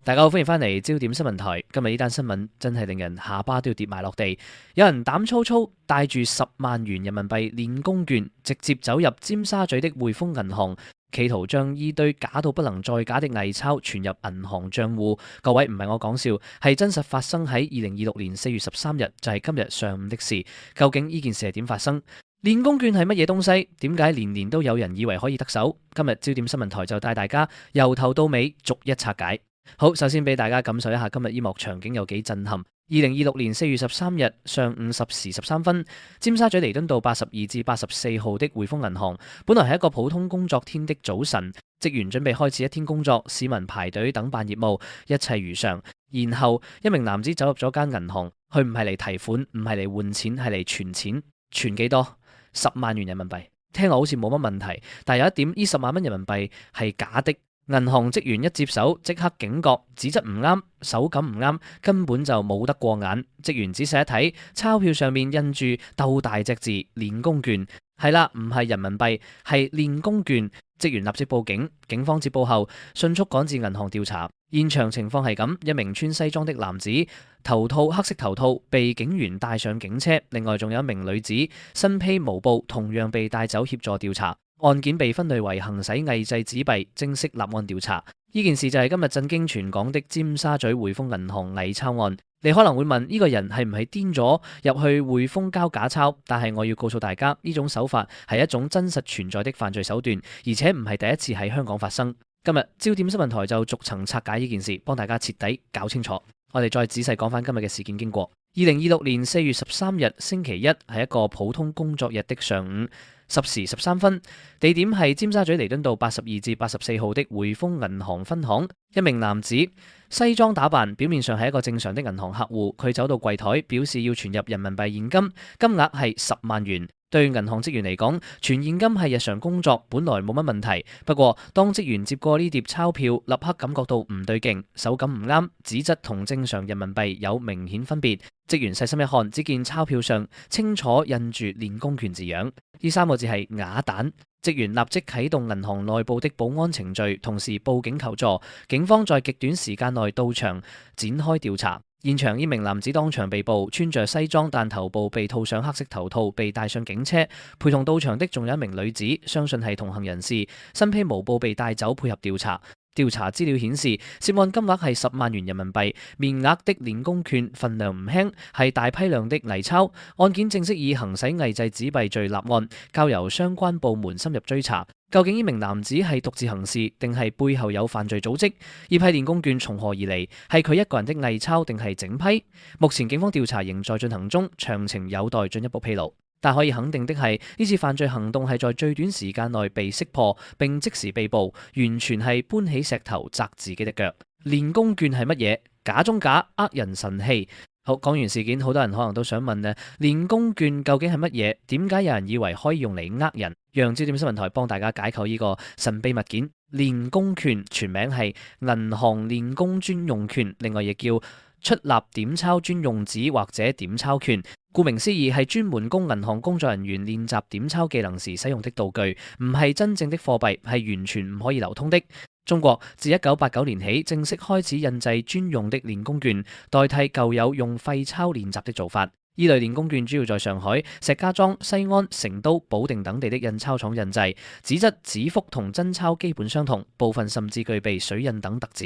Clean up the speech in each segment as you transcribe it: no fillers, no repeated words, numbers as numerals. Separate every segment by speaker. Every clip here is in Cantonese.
Speaker 1: 大家好，歡迎翻嚟焦點新聞台。今日呢單新聞真係令人下巴都要跌埋落地。有人膽粗粗帶住10萬元人民幣練功券，直接走入尖沙咀的匯豐銀行，企圖將依堆假到不能再假的偽鈔存入銀行賬戶。各位，唔係我講笑，係真實發生喺2026年4月13日，就係今日上午的事。究竟呢件事係點發生？練功券係乜嘢東西？點解年年都有人以為可以得手？今日焦點新聞台就帶大家由頭到尾逐一拆解。好，首先俾大家感受一下今日呢幕場景有幾震撼。2026年4月13日上午10時13分，尖沙咀彌敦道82至84號的匯豐銀行，本來係一個普通工作天的早晨，職員準備開始一天工作，市民排隊等辦業務，一切如常。然後一名男子走入咗間銀行，佢唔係嚟提款，唔係嚟換錢，係嚟存錢。存幾多？10萬元人民幣。聽落好似冇乜問題，但有一點，呢10萬蚊人民幣係假的。銀行職員一接手即刻警覺，紙質唔啱，手感唔啱，根本就冇得過眼。職員仔細一睇，鈔票上面印住鬥大隻字練功券，係啦，唔係人民幣，係練功券。職員立即報警，警方接報後迅速趕至銀行調查。現場情況係咁，一名穿西裝的男子，黑色頭套被警員帶上警車，另外仲有一名女子身披毛布，同樣被帶走協助調查。案件被分類為行使偽製紙幣，正式立案調查。呢件事就係今日震驚全港的尖沙咀匯豐銀行偽鈔案。你可能會問，呢個人係唔係癲咗入去匯豐交假鈔？但係我要告訴大家，呢種手法係一種真實存在的犯罪手段，而且唔係第一次喺香港發生。今日焦點新聞台就逐層拆解呢件事，幫大家徹底搞清楚。我哋再仔細講翻今日嘅事件經過。2026年4月13日星期一係一個普通工作日的上午10時13分，地點係尖沙咀彌敦道82至84號的匯豐銀行分行。一名男子西裝打扮，表面上係一個正常的銀行客戶，佢走到櫃台表示要存入人民幣現金，金額係10萬元。對銀行職員嚟講，存現金係日常工作，本來冇乜問題。不過當職員接過呢疊鈔票，立刻感覺到唔對勁，手感唔啱，紙質同正常人民幣有明顯分別。職員細心一看，只見鈔票上清楚印住練功券字樣，呢3個字係啞蛋。職員立即啟動銀行內部的保安程序，同時報警求助。警方在極短時間內到場展開調查。現場呢名男子當場被捕，穿着西裝但頭部被套上黑色頭套，被帶上警車。陪同到場的仲有一名女子，相信係同行人士，身披毛布被帶走配合調查。調查資料顯示，涉案金額係10萬元人民幣，面額的練功券份量唔輕，係大批量的偽鈔。案件正式以行使偽製紙幣罪立案，交由相關部門深入追查。究竟呢名男子係獨自行事，定係背後有犯罪組織？呢批練功券從何而嚟？係佢一個人的偽鈔，定係整批？目前警方調查仍在進行中，詳情有待進一步披露。但可以肯定的係，呢次犯罪行動係在最短時間內被識破，並即時被捕，完全係搬起石頭砸自己的腳。練功券係乜嘢？假中假，呃人神器。好，講完事件，好多人可能都想問呢，練功券究竟係乜嘢？點解有人以為可以用嚟呃人？讓焦點新聞台幫大家解構呢個神秘物件。練功券全名係銀行練功專用券，另外亦叫出納點鈔專用紙或者點鈔券。顧名思義，係專門供銀行工作人員練習點鈔技能時使用的道具，唔係真正的貨幣，係完全唔可以流通的。中國自1989年起正式開始印製專用的練功券，代替舊有用廢鈔練習的做法。依類練功券主要在上海、石家莊、西安、成都、保定等地的印鈔廠印製，紙質、紙幅同真鈔基本相同，部分甚至具備水印等特指。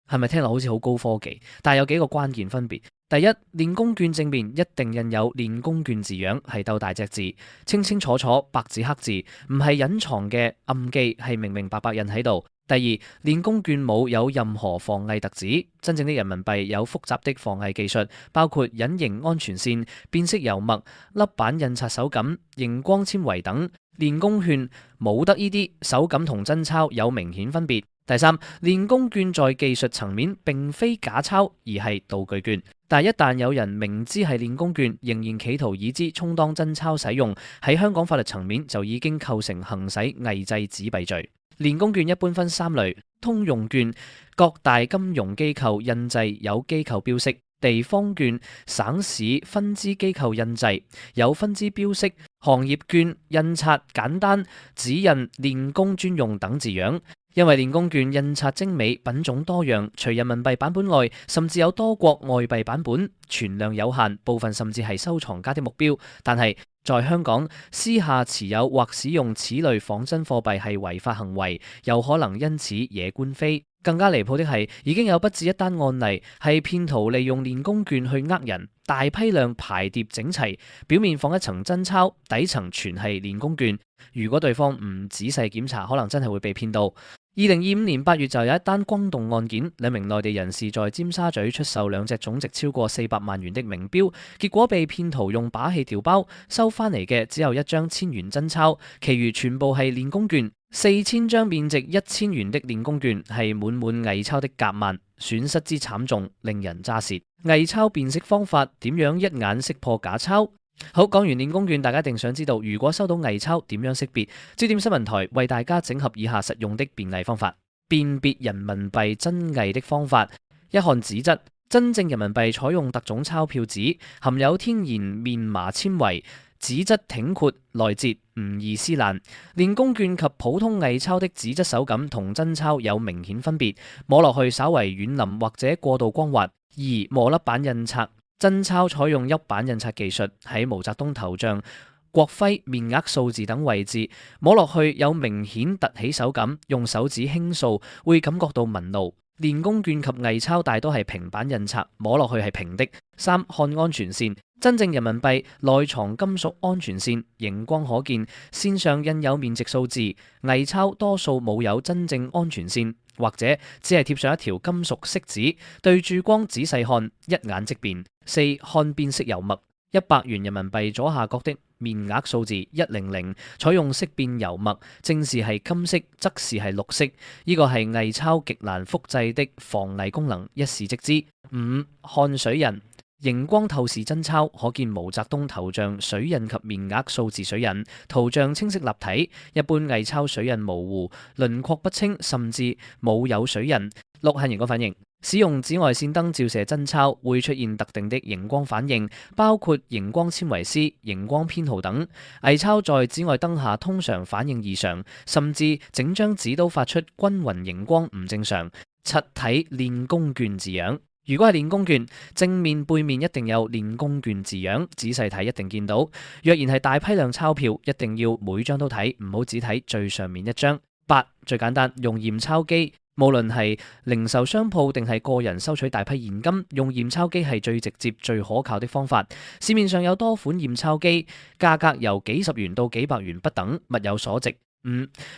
Speaker 1: 係咪聽落好似好高科技？但係有幾個關鍵分別。第一，練功券正面一定印有練功券字樣，係鬥大隻字，清清楚楚，白紙黑字，唔係隱藏嘅暗記，係明明白白印喺度。第二，練功券冇有任何防偽特指，真正的人民幣有複雜的防偽技術，包括隱形安全線、變色油墨、粒板印刷手感、熒光纖維等。練功券冇得呢啲，手感同真鈔有明顯分別。第三，練功券在技術層面並非假鈔，而係道具券。但一旦有人明知係練功券，仍然企圖以之充當真鈔使用，喺香港法律層面就已經構成行使偽製紙幣罪。練功券一般分3類：通用券，各大金融機構印製有機構標識；地方券，省市分支機構印製有分支標識；行業券，印刷簡單，只印練功專用等字樣。因為練功券印刷精美、品種多樣，除人民幣版本外，甚至有多國外幣版本，存量有限，部分甚至係收藏家的目標。但係在香港，私下持有或使用此類仿真貨幣係違法行為，有可能因此惹官非。更加離譜的係，已經有不止一單案例係騙徒利用練功券去呃人，大批量排疊整齊，表面放一層真鈔，底層全係練功券。如果對方唔仔細檢查，可能真係會被騙到。2025年8月就有一單轟動案件，兩名內地人士在尖沙咀出售兩隻總值超過400萬元的名錶，結果被騙徒用把戲調包，收翻嚟嘅只有一張1000元真鈔，其餘全部係練功券。4000張面值1000元的練功券係滿滿偽鈔的夾萬，損失之慘重，令人咋舌。偽鈔辨識方法點樣一眼識破假鈔？好，講完練功券，大家一定想知道，如果收到偽鈔點樣識別？焦點新聞台為大家整合以下實用的辨偽方法。辨別人民幣真偽的方法：一看紙質，真正人民幣採用特種鈔票紙，含有天然面麻纖維，紙質挺闊耐折，唔易撕爛。練功券及普通偽鈔的紙質手感同真鈔有明顯分別，摸落去稍為軟腍或者過度光滑。二、磨粒版印刷。真鈔採用郁版印刷技術，喺毛澤東頭像、國徽、面額數字等位置摸落去有明顯凸起手感，用手指輕掃會感覺到紋路。練功券及偽鈔大多係平板印刷，摸落去係平的。三、看安全線，真正人民幣內藏金屬安全線，熒光可見，線上印有面值數字。偽鈔多數冇有真正安全線，或者只係貼上一條金屬色紙，對住光仔細看，一眼即辨。四、看變色油墨，100元人民幣左下角的面額數字100，採用色變油墨，正是係金色，側是係綠色。呢個係偽鈔極難複製的防偽功能，一試即知。五、看水印，熒光透視真鈔，可見毛澤東頭像水印及面額數字水印，圖像清晰立體。一般偽鈔水印模糊，輪廓不清，甚至冇有水印。六、係熒光反應。使用紫外線燈照射真鈔會出現特定的熒光反應，包括熒光纖維絲、熒光編號等。偽鈔在紫外燈下通常反應異常，甚至整張紙都發出均勻熒光，唔正常。七、睇練功券字樣。如果係練功券，正面背面一定有練功券字樣，仔細睇一定見到。若然係大批量鈔票，一定要每張都睇，唔好只睇最上面一張。八、最簡單，用驗鈔機。無論係零售商鋪定係個人收取大批現金，用驗鈔機係最直接、最可靠的方法。市面上有多款驗鈔機，價格由幾十元到幾百元不等，物有所值。五、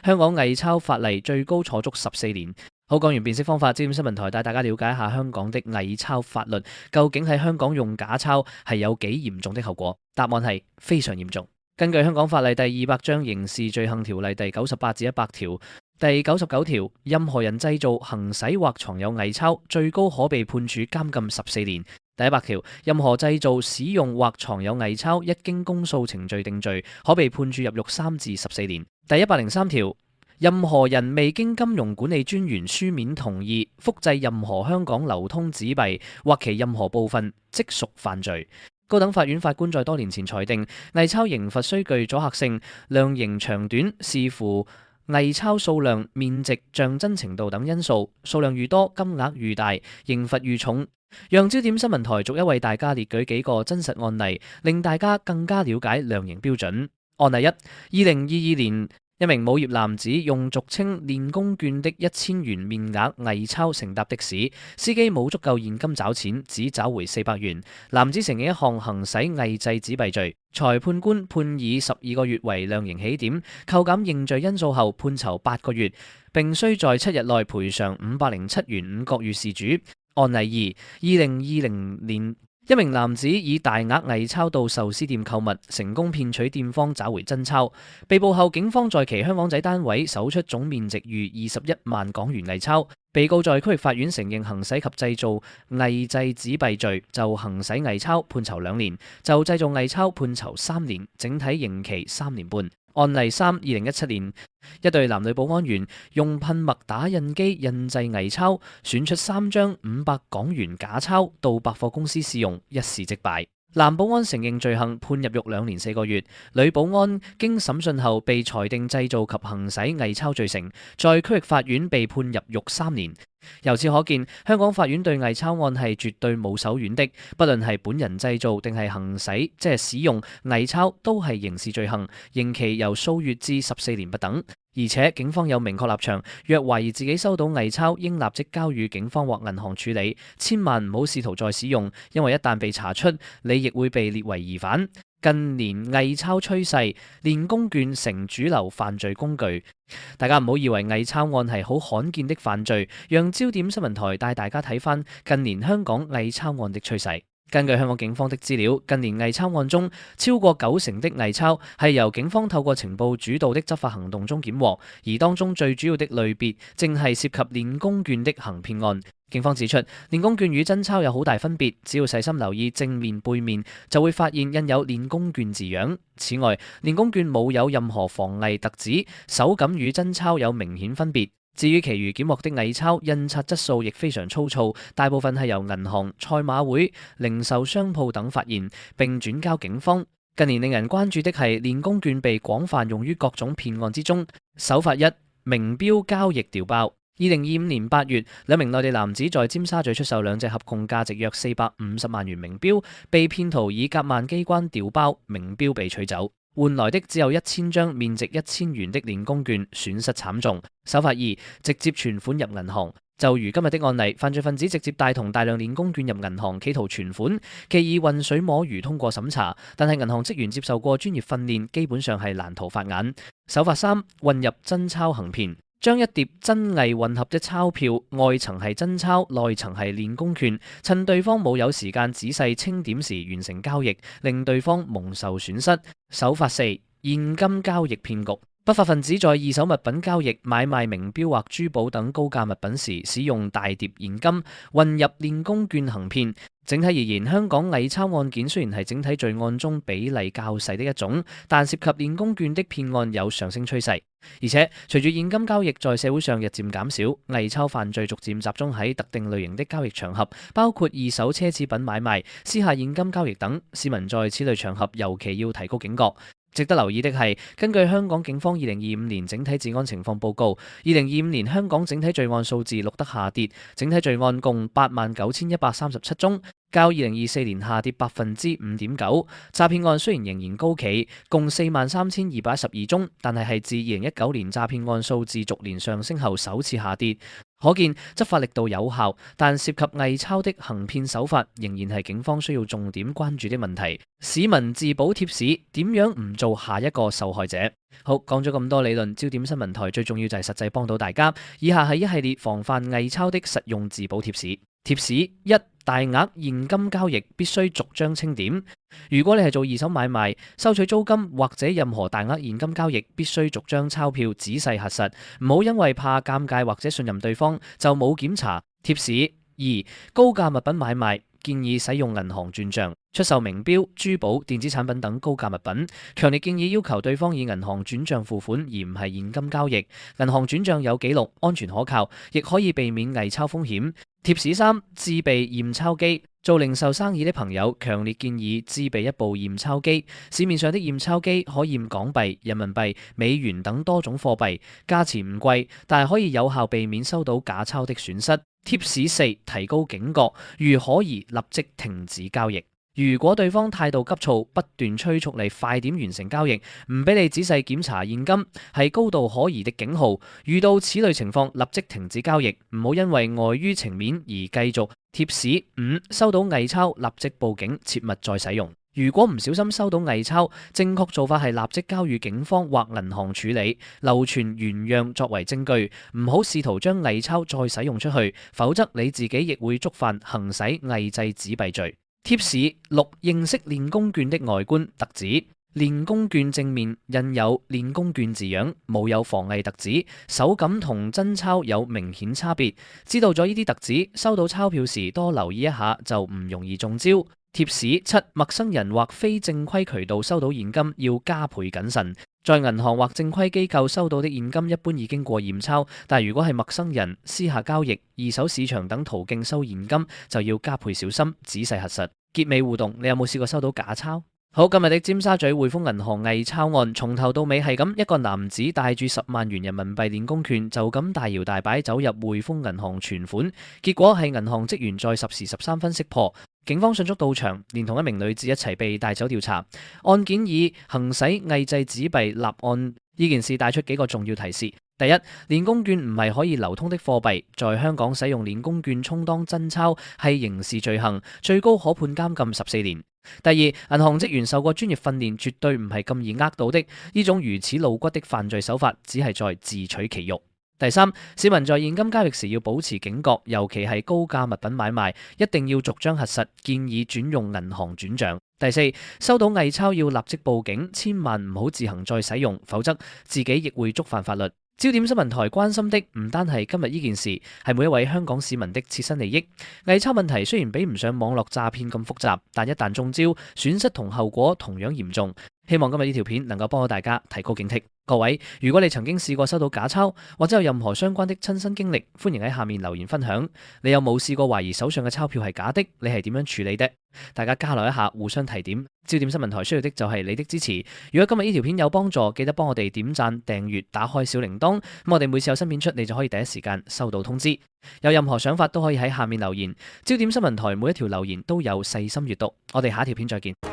Speaker 1: 香港偽鈔法例最高坐足14年。好，講完辨識方法，焦點新聞台帶大家了解一下香港的偽鈔法律，究竟喺香港用假鈔係有幾嚴重的後果？答案係非常嚴重。根據香港法例第200章刑事罪行條例第98至100條。第99條，任何人製造、行使或藏有偽鈔，最高可被判處監禁14年。第100條，任何製造、使用或藏有偽鈔，一經公訴程序定罪，可被判處入獄3至14年。第103條，任何人未經金融管理專員書面同意複製任何香港流通紙幣或其任何部分，即屬犯罪。高等法院法官在多年前裁定，偽鈔刑罰須具阻嚇性，量刑長短視乎偽鈔數量、面值、象真程度等因素，數量愈多，金額愈大，刑罰愈重。讓焦點新聞台逐一為大家列舉幾個真實案例，令大家更加了解量刑標準。案例一：2022年，一名無業男子用俗稱練功券的1000元面額偽鈔乘搭的士，司機冇足夠現金找錢，只找回400元。男子承認一項行使偽製紙幣罪，裁判官判以12個月為量刑起點，扣減認罪因素後判囚8個月，並須在7日內賠償507元5角予事主。案例二：2020年，一名男子以大額偽鈔到壽司店購物，成功騙取店方找回真鈔。被捕後，警方在其香港仔單位搜出總面值逾21萬港元偽鈔。被告在區域法院承認行使及製造偽製紙幣罪，就行使偽鈔判囚2年，就製造偽鈔判囚3年，整體刑期3年半。案例三：2017年，一對男女保安員用噴墨打印機印製偽鈔，選出3張500港元假鈔到百貨公司試用，一試即敗。男保安承認罪行，判入獄2年4個月；女保安經審訊後被裁定製造及行使偽鈔罪成，在區域法院被判入獄3年。由此可見，香港法院對偽鈔案係絕對冇手軟的，不論係本人製造定係行使，即係使用偽鈔，都係刑事罪行，刑期由數月至14年不等。而且警方有明確立場，若懷疑自己收到偽鈔，應立即交予警方或銀行處理，千萬唔好試圖再使用，因為一旦被查出，你亦會被列為疑犯。近年偽鈔趨勢，練功券成主流犯罪工具。大家唔好以為偽鈔案係好罕見的犯罪，讓焦點新聞台帶大家睇返近年香港偽鈔案的趨勢。根據香港警方的資料，近年偽鈔案中超過90%的偽鈔係由警方透過情報主導的執法行動中檢獲，而當中最主要的類別正係涉及練功券的行騙案。警方指出，練功券與真鈔有好大分別，只要細心留意正面背面，就會發現印有練功券字樣。此外，練功券冇有任何防偽特指，手感與真鈔有明顯分別。至於其餘檢獲的偽鈔，印刷質素亦非常粗糙，大部分係由銀行、賽馬會、零售商鋪等發現並轉交警方。近年令人關注的係練功券被廣泛用於各種騙案之中。手法一：名錶交易調包。2025年8月，兩名內地男子在尖沙咀出售2隻合共價值約450萬元名錶，被騙徒以夾萬機關調包，名錶被取走。換來的只有1000張面值1000元的練功券，損失慘重。手法二：直接存款入銀行。就如今日的案例，犯罪分子直接帶同大量練功券入銀行，企圖存款，既已渾水摸魚通過審查，但係銀行職員接受過專業訓練，基本上係難逃法眼。手法三：混入真鈔行騙。將一疊真偽混合的鈔票，外層係真鈔，內層係練功券，趁對方冇有時間仔細清點時完成交易，令對方蒙受損失。手法四：現金交易騙局。不法分子在二手物品交易、買賣名錶或珠寶等高價物品時，使用大疊現金混入練功券行騙。整體而言，香港偽鈔案件雖然係整體罪案中比例較細的一種，但涉及練功券的騙案有上升趨勢。而且隨住現金交易在社會上日漸減少，偽鈔犯罪逐漸集中喺特定類型的交易場合，包括二手奢侈品買賣、私下現金交易等。市民在此類場合尤其要提高警覺。值得留意的係，根據香港警方2025年整體治安情況報告，2025年香港整體罪案數字錄得下跌，整體罪案共89137宗，較2024年下跌5.9%。詐騙案雖然仍然高企，共43212宗，但係自2019年詐騙案數字逐年上升後首次下跌。可見執法力度有效，但涉及偽鈔的行騙手法仍然係警方需要重點關注的問題。市民自保貼士：點樣唔做下一個受害者？好，講咗咁多理論，焦點新聞台最重要就係實際幫到大家。以下係一系列防範偽鈔的實用自保貼士。貼士一：大額現金交易必須逐張清點。如果你係做二手買賣、收取租金或者任何大額現金交易，必須逐張鈔票仔細核實，唔好因為怕尷尬或者信任對方就冇檢查。貼士二：高價物品買賣建議使用銀行轉賬。出售名錶、珠寶、電子產品等高價物品，強烈建議要求對方以銀行轉賬付款，而唔係現金交易。銀行轉賬有記錄，安全可靠，亦可以避免偽鈔風險。貼士三：自備驗鈔機。做零售生意的朋友，強烈建議自備一部驗鈔機。市面上的驗鈔機可驗港幣、人民幣、美元等多種貨幣，價錢唔貴，但係可以有效避免收到假鈔的損失。貼士四：提高警覺，如可疑立即停止交易。如果對方態度急躁，不斷催促你快點完成交易，唔俾你仔細檢查現金，係高度可疑的警號。遇到此類情況，立即停止交易，唔好因為礙於情面而繼續。貼士五：收到偽鈔立即報警，切勿再使用。如果唔小心收到偽鈔，正確做法係立即交予警方或銀行處理，留存原樣作為證據，唔好試圖將偽鈔再使用出去，否則你自己亦會觸犯行使偽製紙幣罪。貼士六：認識練功券的外觀特指。練功券正面印有練功券字樣，冇有防偽特指，手感同真鈔有明顯差別。知道咗呢啲特指，收到鈔票時多留意一下，就唔容易中招。貼士七：陌生人或非正規渠道收到現金要加倍謹慎。在銀行或正規機構收到的現金一般已經過驗鈔，但如果係陌生人、私下交易、二手市場等途徑收現金，就要加倍小心，仔細核實。結尾互動，你有冇試過收到假鈔？好，今日的尖沙咀匯豐銀行偽鈔案，從頭到尾係咁，一個男子帶住10萬元人民幣練功券，就咁大搖大擺走入匯豐銀行存款，結果係銀行職員在10時13分識破，警方迅速到場，連同一名女子一齊被帶走調查。案件以行使偽製紙幣立案，呢件事帶出幾個重要提示。第一，練功券唔係可以流通的貨幣，在香港使用練功券充當真鈔係刑事罪行，最高可判監禁14年。第二，銀行職員受過專業訓練，絕對唔係咁易呃到的。呢種如此露骨的犯罪手法，只係在自取其辱。第三，市民在現金交易時要保持警覺，尤其係高價物品買賣，一定要逐張核實，建議轉用銀行轉賬。第四，收到偽鈔要立即報警，千萬唔好自行再使用，否則自己亦會觸犯法律。焦點新聞台關心的唔單係今日呢件事，係每一位香港市民的切身利益。偽鈔問題雖然比唔上網絡詐騙咁複雜，但一旦中招，損失同後果同樣嚴重。希望今日呢條片能夠幫到大家提高警惕。各位，如果你曾經試過收到假鈔，或者有任何相關的親身經歷，歡迎喺下面留言分享。你有冇試過懷疑手上嘅鈔票係假的？你係點樣處理的？大家交流一下，互相提點。焦點新聞台需要的就係你的支持。如果今日呢條片有幫助，記得幫我哋點讚、訂閱、打開小鈴鐺。咁我哋每次有新片出，你就可以第一時間收到通知。有任何想法都可以喺下面留言。焦點新聞台每一條留言都有細心閱讀。我哋下一條片再見。